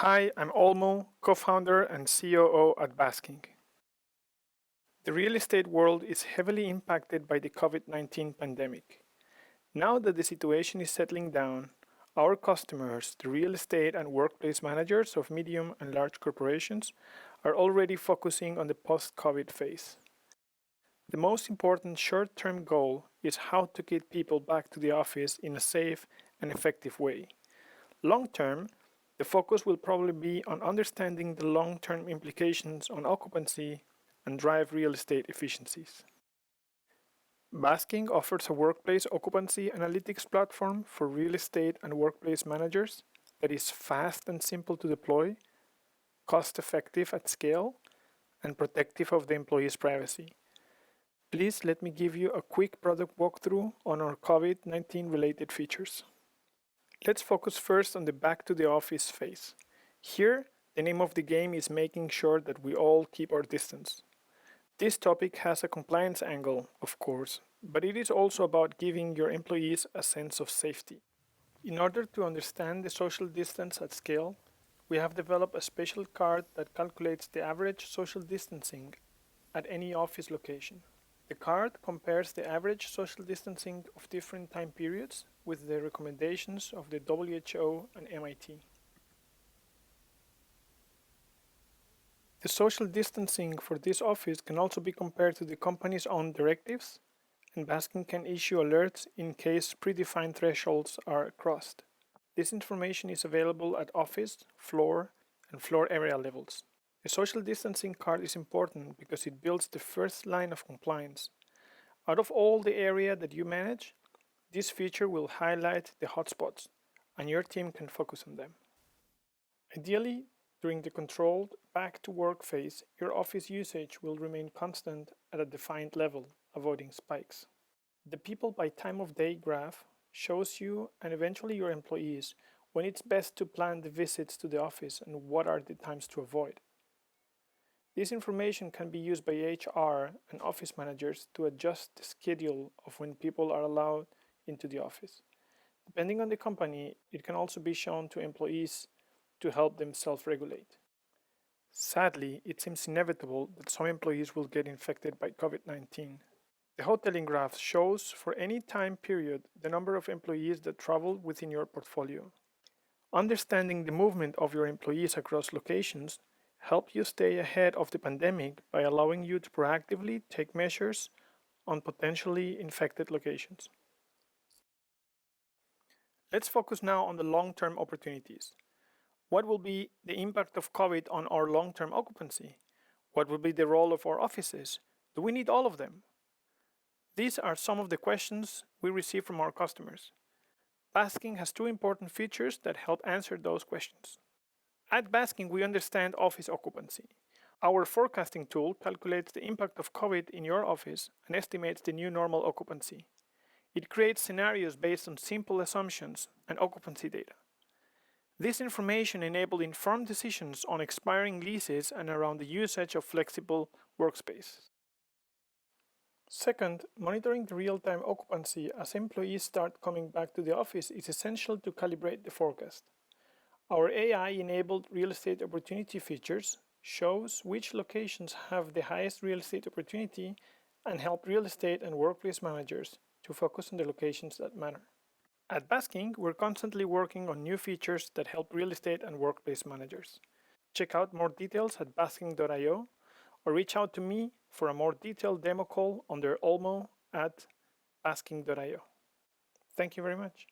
Hi, I'm Olmo, co-founder and COO at Basking. The real estate world is heavily impacted by the COVID-19 pandemic. Now that the situation is settling down, our customers, the real estate and workplace managers of medium and large corporations, are already focusing on the post-COVID phase. The most important short-term goal is how to get people back to the office in a safe and effective way. Long-term, the focus will probably be on understanding the long-term implications on occupancy and drive real estate efficiencies. Basking offers a workplace occupancy analytics platform for real estate and workplace managers that is fast and simple to deploy, cost-effective at scale, and protective of the employee's privacy. Please let me give you a quick product walkthrough on our COVID-19 related features. Let's focus first on the back to the office phase. Here, the name of the game is making sure that we all keep our distance. This topic has a compliance angle, of course, but it is also about giving your employees a sense of safety. In order to understand the social distance at scale, we have developed a special card that calculates the average social distancing at any office location. The card compares the average social distancing of different time periods with the recommendations of the WHO and MIT. The social distancing for this office can also be compared to the company's own directives, and Basking can issue alerts in case predefined thresholds are crossed. This information is available at office, floor, and floor area levels. The social distancing card is important because it builds the first line of compliance. Out of all the area that you manage, this feature will highlight the hotspots, and your team can focus on them. Ideally, during the controlled back-to-work phase, your office usage will remain constant at a defined level, avoiding spikes. The people by time of day graph shows you and eventually your employees when it's best to plan the visits to the office and what are the times to avoid. This information can be used by HR and office managers to adjust the schedule of when people are allowed into the office. Depending on the company, it can also be shown to employees to help them self-regulate. Sadly, it seems inevitable that some employees will get infected by COVID-19. The hoteling graph shows for any time period the number of employees that travel within your portfolio. Understanding the movement of your employees across locations help you stay ahead of the pandemic by allowing you to proactively take measures on potentially infected locations. Let's focus now on the long-term opportunities. What will be the impact of COVID on our long-term occupancy? What will be the role of our offices? Do we need all of them? These are some of the questions we receive from our customers. Basking has two important features that help answer those questions. At Basking, we understand office occupancy. Our forecasting tool calculates the impact of COVID in your office and estimates the new normal occupancy. It creates scenarios based on simple assumptions and occupancy data. This information enables informed decisions on expiring leases and around the usage of flexible workspace. Second, monitoring the real-time occupancy as employees start coming back to the office is essential to calibrate the forecast. Our AI-enabled real estate opportunity features shows which locations have the highest real estate opportunity and help real estate and workplace managers to focus on the locations that matter. At Basking, we're constantly working on new features that help real estate and workplace managers. Check out more details at basking.io or reach out to me for a more detailed demo call under Olmo at basking.io. Thank you very much.